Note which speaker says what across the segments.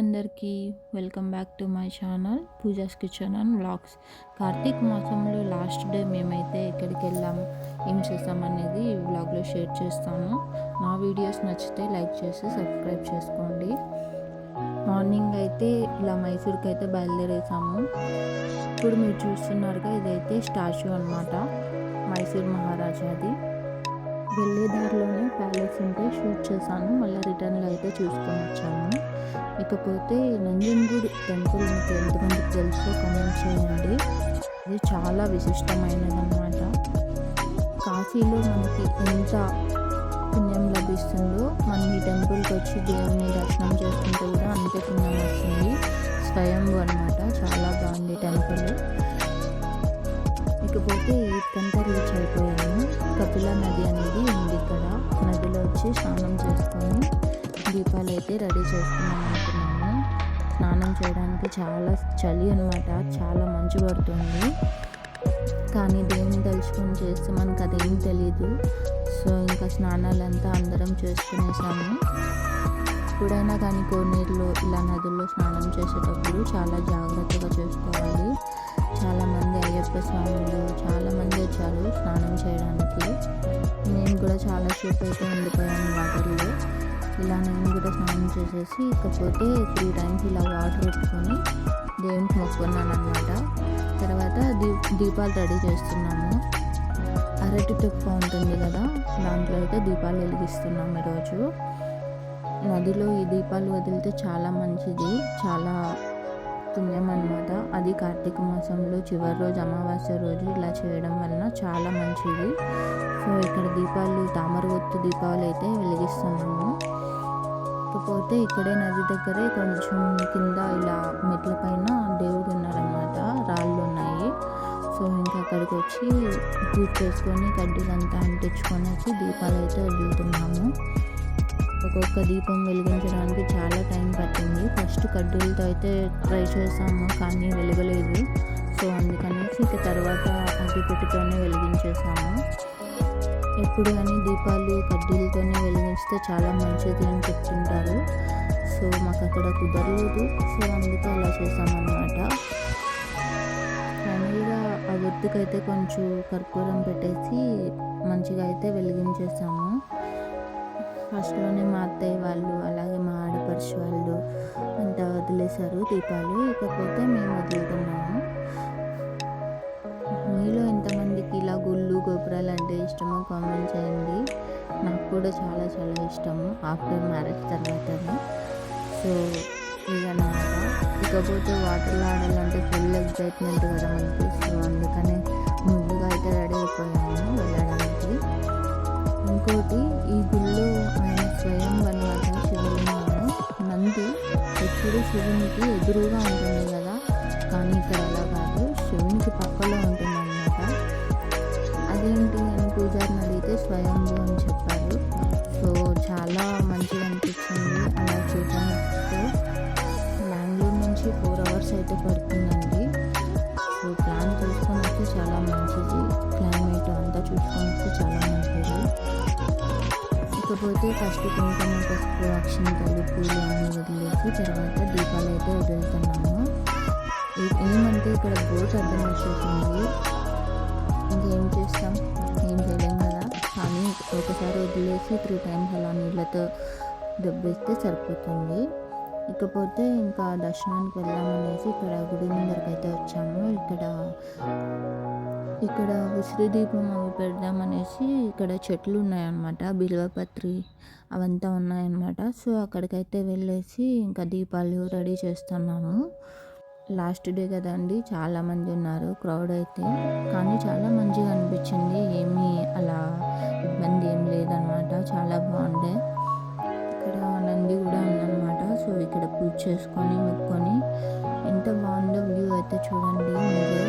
Speaker 1: అందరికీ welcome back to my channel Pooja's kitchen and vlogs. Kartika మాసంలో last day మేమైతే ఎక్కడికి వెళ్ళాము, ఏం చేస్తామనేది ఈ వ్లాగ్లో షేర్ చేస్తాను. నా వీడియోస్ నచ్చితే లైక్ చేసి సబ్స్క్రైబ్ చేసుకోండి. మార్నింగ్ అయితే ఇలా మైసూర్కి అయితే బయలుదేరేసాము. ఇప్పుడు మీరు చూస్తున్నారుగా, ఇదైతే స్టాచ్యూ అన్నమాట, మైసూర్ మహారాజాది. వెళ్ళే దారిలోనే ప్యాలెస్ ఉంటే షూట్ చేశాను, మళ్ళీ రిటర్న్లో అయితే చూసుకొని వచ్చాము. ఇకపోతే నంజన్గూడ్ టెంపుల్ మీకు ఎంతమందికి తెలుసో కామెంట్ చేయండి. ఇది చాలా విశిష్టమైనది అన్నమాట. కాశీలో మనకి ఎంత పుణ్యం లభిస్తుందో మనం ఈ టెంపుల్కి వచ్చి దేవుని దర్శనం చేసుకుంటే కూడా అంతే పుణ్యం వస్తుంది. స్వయంభూ అన్నమాట, చాలా బాగుంది టెంపుల్. ఇకపోతే ఇదంతా రీచ్ అయిపోయాము. కపిల నది అనేది ఉంది ఇక్కడ. నదిలో వచ్చి స్నానం చేసుకొని దీపాలు అయితే రెడీ చేసుకున్నాం అనుకున్నాము. స్నానం చేయడానికి చాలా చలి అనమాట, చాలా మంచు పడుతుంది. కానీ దేవుని తలుచుకొని చేస్తే మనకు అదేం తెలీదు. సో ఇంకా స్నానాలంతా అందరం చేసుకునేసాము. ఎప్పుడైనా కానీ కోనేరులో ఇలా నదుల్లో స్నానం చేసేటప్పుడు చాలా జాగ్రత్తగా చేసుకోవాలి. చాలామంది అయ్యప్ప స్వాములు చాలామంది వచ్చారు స్నానం చేయడానికి. నేను కూడా చాలాసేపు అయితే ఉండిపోయాను వాటర్లో. ఇలా నేను కూడా స్నానం చేసేసి ఇకపోతే 3 times ఇలా వాటర్ పెట్టుకొని దేవునికి మొక్కున్నాను అనమాట. తర్వాత దీపాలు రెడీ చేస్తున్నాము. అరటి తొక్క ఉంటుంది కదా, దాంట్లో అయితే దీపాలు వెలిగిస్తున్నాము ఈరోజు. నదిలో ఈ దీపాలు వదిలితే చాలా మంచిది, చాలా పుణ్యం అన్నమాట. అది కార్తీక మాసంలో చివరి రోజు, అమావాస్య రోజు ఇలా చేయడం వలన చాలా మంచిది. సో ఇక్కడ దీపాలు, తామర ఒత్తు దీపాలు అయితే వెలిగిస్తున్నాము. ఇకపోతే ఇక్కడే నది దగ్గరే కొంచెం కింద ఇలా మెట్ల పైన దేవుడు ఉన్నారనమాట, రాళ్ళు ఉన్నాయి. సో ఇంకా అక్కడికి వచ్చి పూజ చేసుకొని కడ్డీలంతా అంటించుకొని వచ్చి దీపాలు అయితే వదులుతున్నాము. ఒక్కొక్క దీపం వెలిగించడానికి చాలా టైం పట్టింది. ఫస్ట్ కడ్డీలతో అయితే ట్రై చేసాము కానీ వెలగలేదు. సో అందుకనేసి ఇక తర్వాత అగ్గిపెట్టితోనే వెలిగించేసాము. ఎప్పుడు కానీ దీపాలు కడ్డీలతోనే వెలిగిస్తే చాలా మంచిది అని చెప్తుంటారు. సో మాకు అక్కడ కుదరలేదు, సో అందుకే అలా చేసామన్నమాట. ఫైనల్గా ఆ ఒత్తికైతే కొంచెం కర్పూరం పెట్టేసి మంచిగా అయితే వెలిగించేసాము. ఫస్ట్లోనే మా అత్తయ్య వాళ్ళు అలాగే మా ఆడపడుచు వాళ్ళు అంతా వదిలేశారు దీపాలు. ఇకపోతే మేము వదులుతున్నాము. మీలో ఎంతమందికి ఇలా గుళ్ళు గోపురాలు అంటే ఇష్టమో కామెంట్ చేయండి. నాకు కూడా చాలా చాలా ఇష్టము ఆఫ్టర్ మ్యారేజ్ తర్వాతనే. సో ఇదన్నమాట. ఇకపోతే వాటర్లో ఆడాలంటే ఫుల్ ఎక్సైట్మెంట్ కదా మనకి. సో అందుకనే ముందుగా అయితే రెడీ అయిపోయాము వెళ్ళడానికి. ఇంకోటి, ఈ గుళ్ళో ఆయన స్వయం అన్నమాట, శివలింగము. నంది ఎప్పుడు శివునికి ఎదురుగా ఉంటుంది కదా, కానీ ఇక్కడ అలా కాదు, శివునికి పక్కలో ఉంటుంది అన్నమాట. అదేంటి అని పూజారిని అడిగితే స్వయంభూ అని చెప్పారు. సో చాలా మంచిగా అనిపించింది అలా చూడడానికి. బెంగళూరు నుంచి 4 hours అయితే పడుతుందండి. సో ప్లాన్ చూసుకొని వస్తే చాలా మంచిది, క్లైమేట్ అంతా చూసుకొని వస్తే చాలా మంచిది. ఇకపోతే ఫస్ట్ కుంకుమ, పసుపు, అక్షింతలు, పూలు అన్నీ వదిలేసి తర్వాత దీపాలు అయితే వదులుతున్నాము. ఏమంటే ఇక్కడ బోట్ అర్థం వచ్చేసింది. ఇంకేం చేస్తాం, ఏం చేయలేం కదా. కానీ ఒకసారి వదిలేసి 3 times అలా నీళ్ళతో దెబ్బేస్తే సరిపోతుంది. ఇకపోతే ఇంకా దర్శనానికి వెళ్దామనేసి ఇక్కడ గుడి ముందరికి అయితే వచ్చాము. ఇక్కడ ఉసిరి దీపం అవి పెడదామనేసి ఇక్కడ చెట్లు ఉన్నాయన్నమాట, బిల్వపత్రి అవంతా ఉన్నాయన్నమాట. సో అక్కడికైతే వెళ్ళేసి ఇంకా దీపాలు రెడీ చేస్తున్నాము. లాస్ట్ డే కదండి, చాలామంది ఉన్నారు క్రౌడ్ అయితే. కానీ చాలా మంచిగా అనిపించింది, ఏమీ అలా ఇబ్బంది ఏం లేదనమాట, చాలా బాగుండే. ఇక్కడ నంది కూడా ఉందన్నమాట. సో ఇక్కడ పూజ చేసుకొని మొక్కుకొని ఎంత బాగుందో వ్యూ అయితే చూడండి మీరే.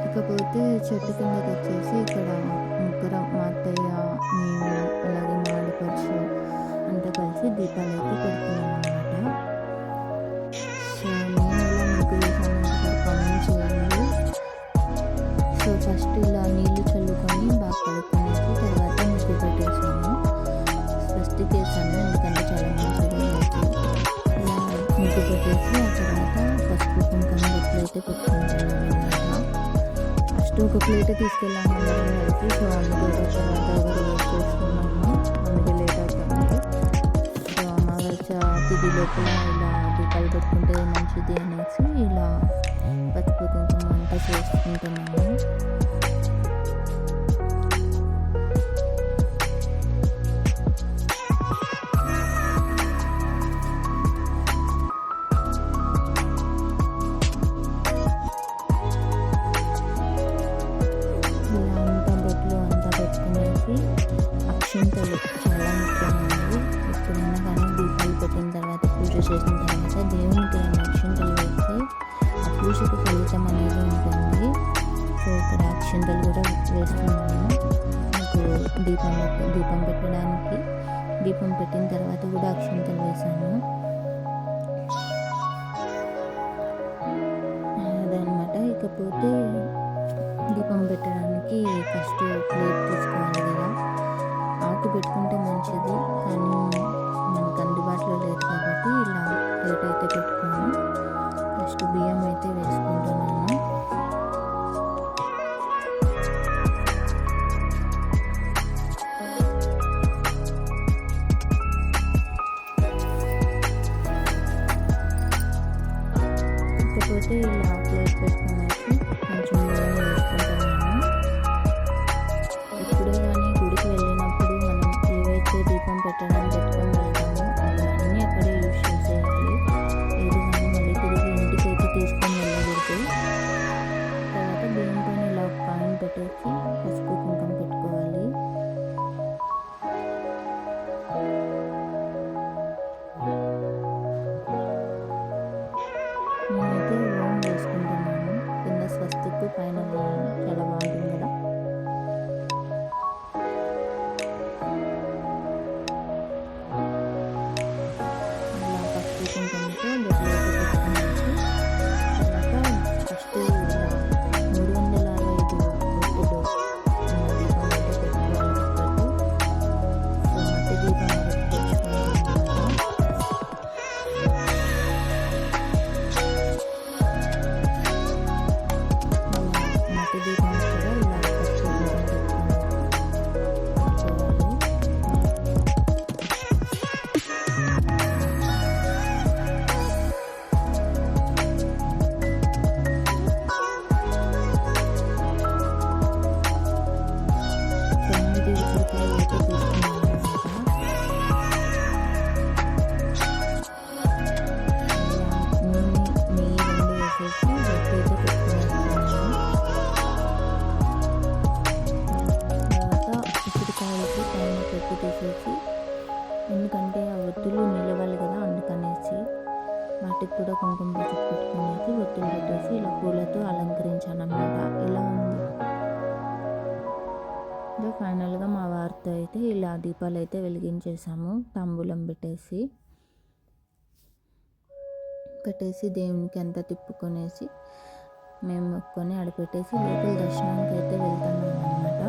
Speaker 1: ఇకపోతే చెట్టు కిందకి వచ్చేసి ఇక్కడ ముగ్గురం, మా అత్తయ్య, మేము అలాగే మా ఆడపడుచు అంతా కలిసి దీపాలు అయితే పెడుతున్నాం అన్నమాట. సో నేను ఇలా ముగ్గు వేసాను కామెంట్ చేయండి. సో ఫస్ట్ ఇలా నీళ్లు చల్లుకొని బాగా కలుపుకొనేసి తర్వాత ముగ్గు పెట్టేసాము. స్వస్తికి వేసాను ఎందుకంటే చాలా మంచిగా ముగ్గు పెట్టేసి ఆ తర్వాత పసుపు కుంకుమ బొట్లు అయితే పెట్టుకుంటున్నాను అనమాట. ఫస్ట్ ఒక ప్లేట్ తీసుకెళ్ళాము అందరం కలిసి. సో అందుకే తర్వాత ఎవరు వెయిట్ చేస్తున్నాము, అందుకే లేట్ అవుతుంది. సో అమావాస్య తిథి లోపల ఇలా దీపాలు పెట్టుకుంటే మంచిది అనేసి ఇలా పసుపు కుంకుమ అంతా చేసుకుంటున్నాము. అక్షింతలు చాలా ముఖ్యమైనవి. ఎప్పుడైనా కానీ దీపాలు పెట్టిన తర్వాత పూజ చేసిన తర్వాత దేవునికి అక్షింతలు వేస్తే ఆ పూజకు ఫలితం అనేది ఉంటుంది. సో ఇక్కడ అక్షింతలు కూడా వేస్తున్నాను. నాకు దీపం పెట్టడానికి దీపం పెట్టిన తర్వాత కూడా అక్షింతలు వేసాను. అదనమాట. ఇకపోతే దీపం పెట్టడానికి ఫస్ట్ ప్లేట్ తీసుకోవాలి కదా. ఆకు పెట్టుకుంటే మంచిది, కానీ మనకు అందుబాటులో లేదు కాబట్టి ఇలా ప్లేట్ అయితే పెట్టుకున్నాను. ఫస్ట్ బియ్యం అయితే వేసుకుంటున్నాను. ఇకపోతే ఇలా ప్లేట్ పెట్టుకునేసి కొంచెం బియ్యం వేసుకుంటున్నాను. ఎప్పుడే కానీ గుడికి వెళ్ళినప్పుడు మనం ఏవైతే దీపం పెట్టడానికి పెట్టుకొని వెళ్తామో అవన్నీ అక్కడే యూజ్ చేసేయాలి. ఏది కానీ మళ్ళీ తిరిగి ఇంటికైతే తీసుకొని వెళ్ళకూడదు. తర్వాత బియ్యంతో ఇలా ఒక కాయిన్ పెట్టేసి పసుపు కుంకుమ పెట్టుకోవాలి. నేనైతే ఓం వేసుకుంటున్నాను. కింద స్వస్తిక్, పైన ఓం. చాలా బాగుంటుంది కదా. కుంకుమతో బొట్లు అయితే పెట్టుకునేసి తర్వాత ఫస్ట్ ఇలా 365 ఒత్తులు ఉన్న దీపం అయితే పెట్టుకోవాలి ఒక్కటి. సో మట్టి దీపం ఒకటి తెచ్చుకున్నాను. మట్టి దీపం కూడా ఇలా ఫస్ట్ పెట్టుకోవాలి. తీసేసి, ఎందుకంటే ఆ ఒత్తులు నిలవాలి కదా, అందుకనేసి వాటికి కూడా కుంకుమ పసుపు పెట్టుకునేసి ఒత్తులు పెట్టేసి ఇలా పూలతో అలంకరించాను అన్నమాట. ఇలా ఉంది. ఇంకా ఫైనల్గా మా వారితో అయితే ఇలా దీపాలు అయితే వెలిగించేసాము. తాంబూలం పెట్టేసి దేవునికి అంతా తిప్పుకొనేసి మేము మొక్కుకొని ఆడపెట్టేసి లోపల దర్శనానికి అయితే వెళ్తున్నాం అన్నమాట.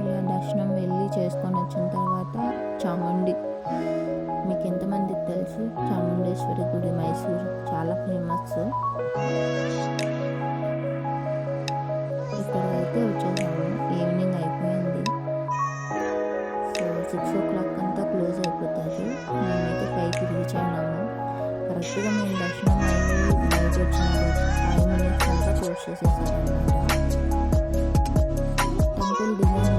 Speaker 1: ఇలా దర్శనం వెళ్ళి చేసుకొని వచ్చిన తర్వాత చాముండి, మీకు ఎంతమందికి తెలుసు, చాముండేశ్వరి గుడి మైసూర్ చాలా ఫేమస్. ఇక్కడ అయితే వచ్చేసాము. ఈవినింగ్ అయిపోయింది. సో 6 o'clock అంతా క్లోజ్ అయిపోతుంది. మేమైతే 5కి రీచ్ అయినాము. కరెక్ట్గా మేము దర్శనం అయ్యి బయట వచ్చిన 5 minutes అంతా క్లోజ్ చేసేసారనమాట. టెంపుల్ డిజైన్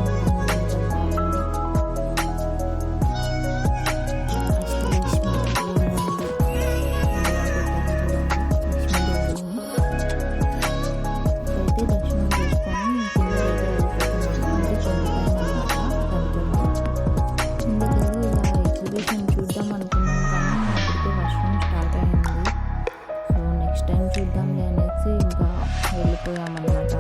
Speaker 1: చూద్దాంలే అనేసి ఇంకా వెళ్ళిపోయామన్నమాట.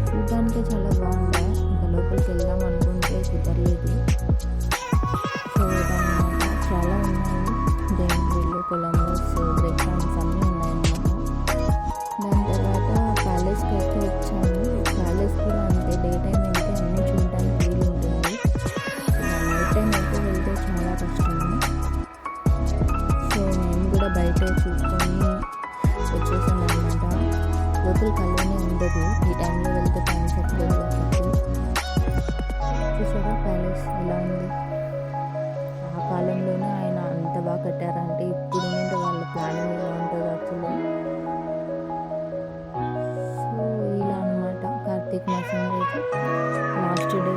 Speaker 1: చూడడానికి చాలా బాగుండే, ఇంకా లోపలికి వెళ్దాం అనుకుంటే కుదరలేదు. సో ఇదన్నమాట, చాలా ఉన్నాయి. జైంట్ కొలంబస్, బ్రేక్ డాన్స్ అన్నీ ఉన్నాయన్నమాట. దాని తర్వాత ప్యాలెస్కి అయితే వచ్చాము. ప్యాలెస్ కూడా అంతే, డే టైం వెళ్తే అన్నీ చూడడానికి వీలు ఉంటుంది. నైట్ టైం అయితే వెళ్తే చాలా కష్టము. సో తెలియదు. ఈ టైంలో వెళ్తే టైం సరిపోదు కాబట్టి. చూసారా ప్యాలెస్ ఎలా ఉంది? ఆ కాలంలోనే ఆయన అంత బాగా కట్టారంటే ఇప్పుడు నుండి వాళ్ళ ప్లానింగ్ ఎలా ఉంటుంది యాక్చువల్లీ. సో ఇలా అనమాట కార్తీక మాసం రోజు లాస్ట్ డే